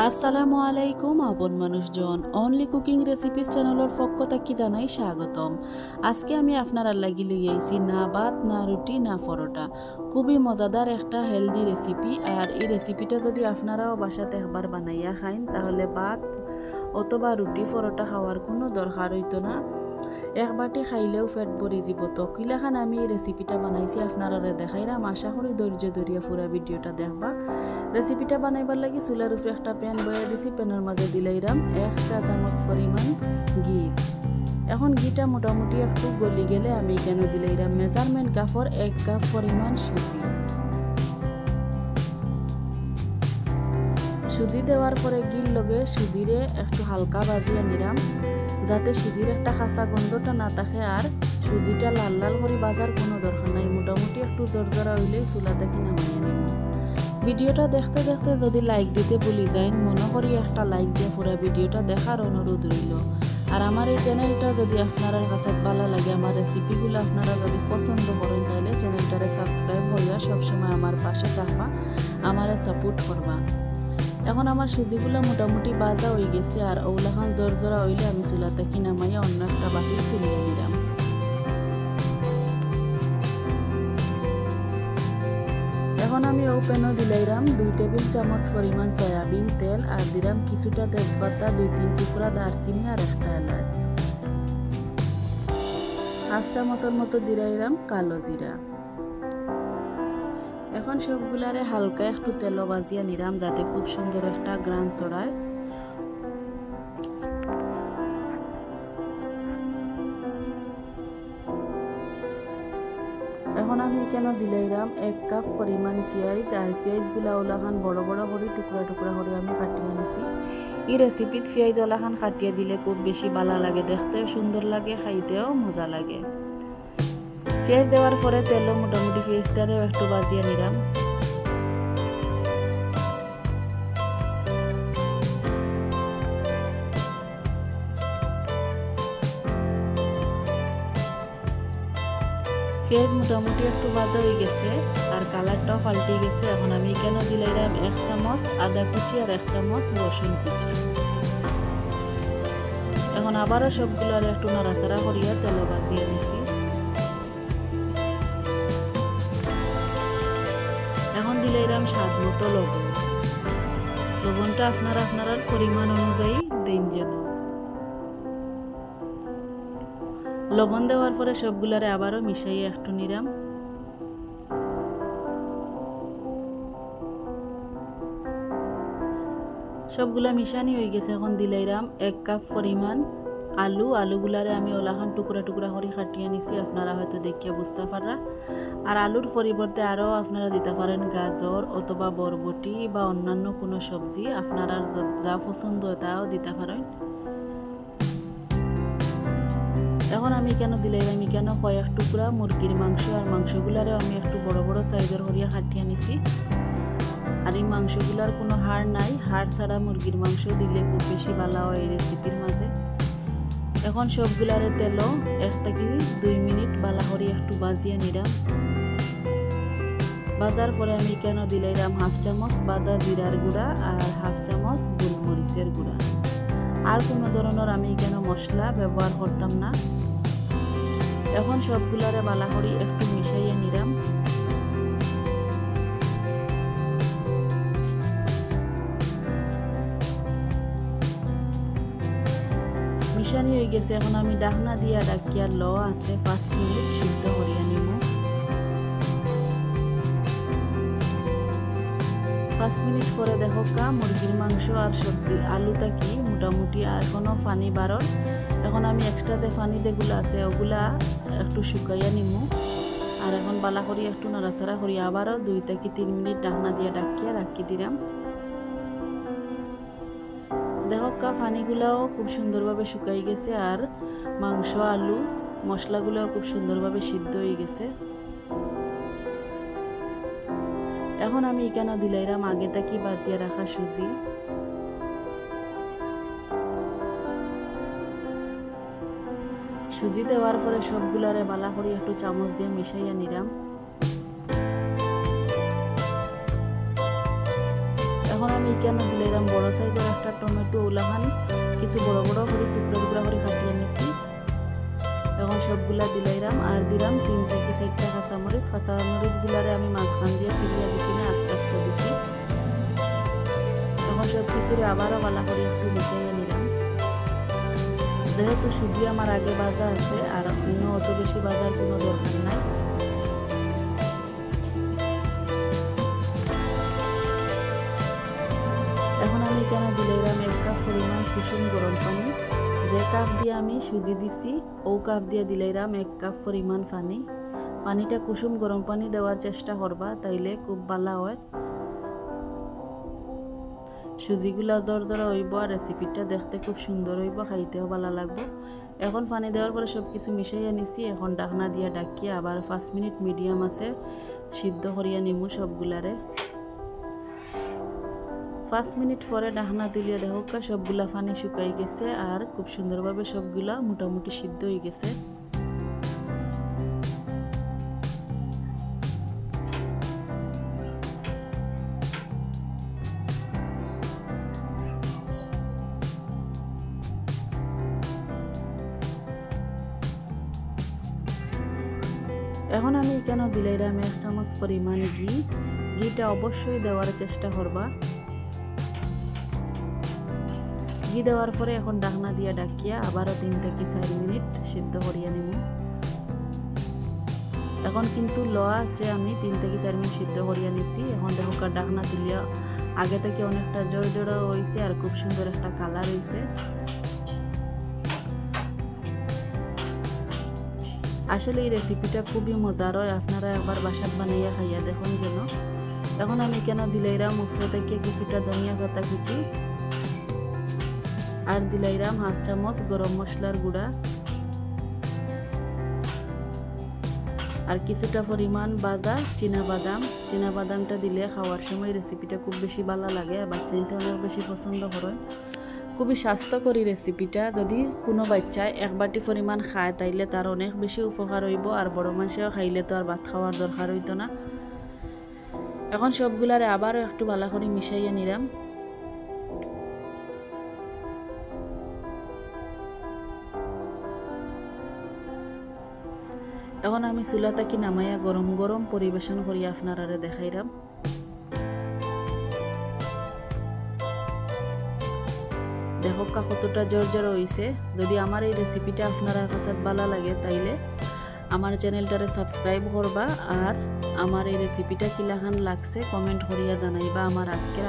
আসসালামু আলাইকুম আপন মানুষজন অনলি কুকিং রেসিপিস চ্যানেলের পক্ষ থেকে জানাই স্বাগতম। আজকে আমি আপনারা লাগি লই আইছি না ভাত না রুটি না পরোটা, খুবই মজাদার একটা হেলদি রেসিপি। আর এই রেসিপিটা যদি আপনারাও বাসাতে একবার বানাইয়া খাইন তাহলে ভাত অথবা রুটি পরোটা খাওয়ার কোনো দরকার হইতো না, এক বাটি খাইলেও পেট ভরি যাব। তো কিলাখান আমি এই রেসিপিটা বানাইছি আপনারা দেখাইলাম, আশা করি ধৈর্য ধরিয়া পুরা ভিডিওটা দেখবা। রেসিপিটা বানাইবার লাগি চুলার উপরে একটা প্যান বয়া দিছি, প্যানের মাঝে দিলাইরাম 1 চা চামচ পরিমাণ ঘি। এখন ঘিটা মোটামুটি একটু গলি গেলে আমি কেন দিলাইরাম মেজারমেন্ট কাপড় 1 কাপ পরিমাণ সুজি। সুজি দেওয়ার পরে ঘির লগে সুজিরে একটু হালকা ভাজিয়ে নিলাম, যাতে সুজির একটা কাঁচা গন্ধটা না থাকে। আর সুজিটা লাল লাল করে বাজার কোনো দরকার নাই, মোটামুটি একটু জরজরা হইলেই চুলা থেকে নামাইয়া নিব। ভিডিওটা দেখতে দেখতে যদি লাইক দিতে ভুলি যাইন, মনে করি একটা লাইক দিয়ে পুরো ভিডিওটা দেখার অনুরোধ রইল। আর আমার এই চ্যানেলটা যদি আপনার কাছে ভালো লাগে, আমার রেসিপিগুলো আপনারা যদি পছন্দ করেন, তাহলে চ্যানেলটারে সাবস্ক্রাইব হইয়া সবসময় আমার পাশে থাকবা, আমারে সাপোর্ট করবা। এখন আমার সুজিগুলো মোটামুটি বাজা হয়ে গেছে, আর ওগুলাখান জোরজোরা হইলে আমি চুলা থেকে নামাইয়া অন্য একটা বাটি তুলিয়ে নিলাম। এখন আমি ওপেনও দিলাইরাম 2 টেবিল চামচ পরিমাণ সয়াবিন তেল, আর দিলাম কিছুটা তেজপাতা, 2-3 টুকরা দারচিনি আর একটা এলাচ। 1/2 চামচের মতো দিলাইরাম কালো জিরা। এখন সবগুলারে হালকা একটু তেল ভাজিয়া নিলাম, যাতে খুব সুন্দর একটা গ্রান ছড়ায়। এখন আমি এখানে দিলাইরাম 1 কাপ পরিমাণ পেঁয়াজ, আর পেঁয়াজগুলা ওলাখান বড় বড় করে টুকরা টুকরা করে আমি কাটিয়ে নিছি। এই রেসিপিত পেঁয়াজ ওলাখান কাটিয়ে দিলে খুব বেশি ভালো লাগে, দেখতেও সুন্দর লাগে, খাইতেও মজা লাগে। পেঁয়াজ দেওয়ার পরে তেলও মোটামুটি পেঁয়াজটারেও একটু ভাজিয়ে নিলাম। পেঁয়াজ মোটামুটি একটু ভাজা হয়ে গেছে, আর কালারটাও পাল্টে গেছে। এখন আমি এখানে দিলাইরাম 1 চামচ আদা কুচি আর 1 চামচ রসুন কুচি। এখন আবারও সবগুলো আর একটু নাড়াচাড়া করিয়া তেল ভাজিয়ে নিছি। এখন দিলাইরাম স্বাদ মতো লবণ। লবণটা আপনার পরিমাণ অনুযায়ী দিন যেন। লবণ দেওয়ার পরে সবগুলারে আবারও মিশাইয়ে একটু নিলাম। সবগুলা মিশানি হয়ে গেছে। এখন দিলাইরাম 1 কাপ পরিমাণ আলু। আলুগুলারে আমি ওলাখান টুকরা টুকরা করে কাটিয়ে নিছি, আপনারা হয়তো দেখিয়ে বুঝতে পারা। আর আলুর পরিবর্তে আরও আপনারা দিতে পারেন গাজর অথবা বরবটি বা অন্যান্য কোনো সবজি, আপনারা যা পছন্দ তাও দিতে পারেন। এখন আমি কেন দিলাইরাম কেন কয়েক টুকরা মুরগির মাংস, আর মাংসগুলারে আমি একটু বড় বড় সাইজের করিয়া কাটিয়ে নিছি। আর এই মাংসগুলার কোনো হাড় নাই, হাড় ছাড়া মুরগির মাংস দিলে খুব বেশি ভালো হয় এই রেসিপির মাঝে। এখন সবগুলারে তেলও 1 থেকে 2 মিনিট ভালো করে একটু ভাজিয়ে নিলাম। ভাজার পরে আমি কেন দিলাইরাম 1/2 চামচ ভাজা জিরার গুঁড়া আর 1/2 চামচ গোলমরিচের গুঁড়া। আর কোনো ধরনের আমি কেন মশলা ব্যবহার করতাম না। এখন সবগুলারে ভালো করে একটু মিশাইয়ে নিলাম। মিশানি হয়ে গেছে। এখন আমি ডাকনা দিয়া ডাকিয়া ল আছে 5 মিনিট সিদ্ধ করিয়া নিব। 5 মিনিট পরে দেখো মুরগির মাংস আর সবজি আলু থাকি মোটামুটি আর কোনো পানি বারণ। এখন আমি এক্সট্রাতে পানি যেগুলো আছে ওগুলা একটু শুকাইয়া নিব। আর এখন বালা করি একটু নাড়াচাড়া করি আবারও 2 থেকে 3 মিনিট ডাকনা দিয়ে ডাকিয়া রাখি দিলাম। দেখো পানিগুলাও খুব সুন্দরভাবে শুকাই গেছে, আর মাংস আলু মশলাগুলোও খুব সুন্দরভাবে সিদ্ধ হয়ে গেছে। এখন আমি এখানে দিলাইরাম আগে থেকে ভাজিয়ে রাখা সুজি। সুজি দেওয়ার পরে সবগুলারে ভালো করে একটু চামচ দিয়ে মিশাইয়া নিলাম। এখন আমি এখানে দিলাম বড় সাইজের একটা টমেটো উলাহান কিছু বড় বড় করে টুকরা টুকরা করে কাটিয়ে নিছি। এখন সবগুলা দিলাইরাম আর দিলাম 3 থেকে 4টা কাঁচামরিচ গুলারে আমি মাঝখান দিয়ে ছিলিয়ে দিছি না, আস্তে আস্তে দিছি। এখন সব কিছুরে আবারও ভালো করে একটু মিশাইয়া নিলাম। যেহেতু সুজি আমার আগে ভাজা আছে আর অন্য অত বেশি ভাজার কোনো দরকার নাই। এখন আমি এখানে দিলাম 1 কাপ পরিমাণ কুসুম গরম পানি। যে কাপ দিয়ে আমি সুজি দিছি ও কাপ দিয়ে দিলাম 1 কাপ পরিমাণ পানি। পানিটা কুসুম গরম পানি দেওয়ার চেষ্টা করবা, তাইলে খুব ভালো হয়। সুজিগুলা জড়জড়া হইব আর রেসিপিটা দেখতে খুব সুন্দর হইব, খাইতেও ভালো লাগবে। এখন পানি দেওয়ার পরে সব কিছু মিশাইয়া নিছি। এখন ঢাকনা দিয়ে ঢাকিয়ে আবার 5 মিনিট মিডিয়াম আছে সিদ্ধ করিয়া নিমু সবগুলারে। 5 মিনিট পরে ঢাকনা দিলে দেখো সবগুলা পানি শুকাই গেছে আর খুব সুন্দরভাবে সবগুলা মোটামুটি সিদ্ধ হয়ে গেছে। এখন আমি এখানে দিলাম 1 চামচ পরিমাণ ঘিটা অবশ্যই দেওয়ার চেষ্টা করবা। ঘি দেওয়ার পরে এখন ঢাকনা দিয়ে ঢাকিয়া আবারও 3 থেকে 4 মিনিট সিদ্ধ করিয়া নিব। এখন কিন্তু লোয়া আছে, আমি 3 থেকে 4 মিনিট সিদ্ধ করিয়া নিছি। এখন দেখো ঢাকনা তুলিয়া আগে থেকে অনেকটা জোর জোর হয়েছে আর খুব সুন্দর একটা কালার হয়েছে। আসলে এই রেসিপিটা খুবই মজার হয়, আপনারা একবার বাসাত বানাইয়া খাইয়া দেখুন যেন। এখন আমি কেন দিলাইরাম উপরে থেকে কিছুটা ধনিয়া পাতা কুচি আর দিলাইরাম 1/2 চামচ গরম মশলার গুঁড়া আর কিছুটা পরিমাণ ভাজা চীনাবাদামটা দিলে খাওয়ার সময় রেসিপিটা খুব বেশি ভালো লাগে, বাচ্চাইতে অনেক বেশি পছন্দ করেন। খুবই স্বাস্থ্যকরী রেসিপিটা, যদি কোনো বাচ্চায় 1 বাটি পরিমাণ খায় তাইলে তার অনেক বেশি উপকার হইব আর বড় মানুষেও খাইলে তো আর ভাত খাওয়ার দরকার হইতো না। এখন সবগুলারে আবারও একটু ভালো করে মিশাইয়া নিলাম। এখন আমি চুলা থাকি নামাইয়া গরম গরম পরিবেশন করি আপনারা দেখাইলাম। দেখো কতটা জোর হইছে। যদি আমার এই রেসিপিটা আপনারা কাছে ভালো লাগে তাইলে আমার চ্যানেলটারে সাবস্ক্রাইব করবা আর আমার এই রেসিপিটা কিলাখান লাগছে কমেন্ট করিয়া জানাইবা। আমার আজকের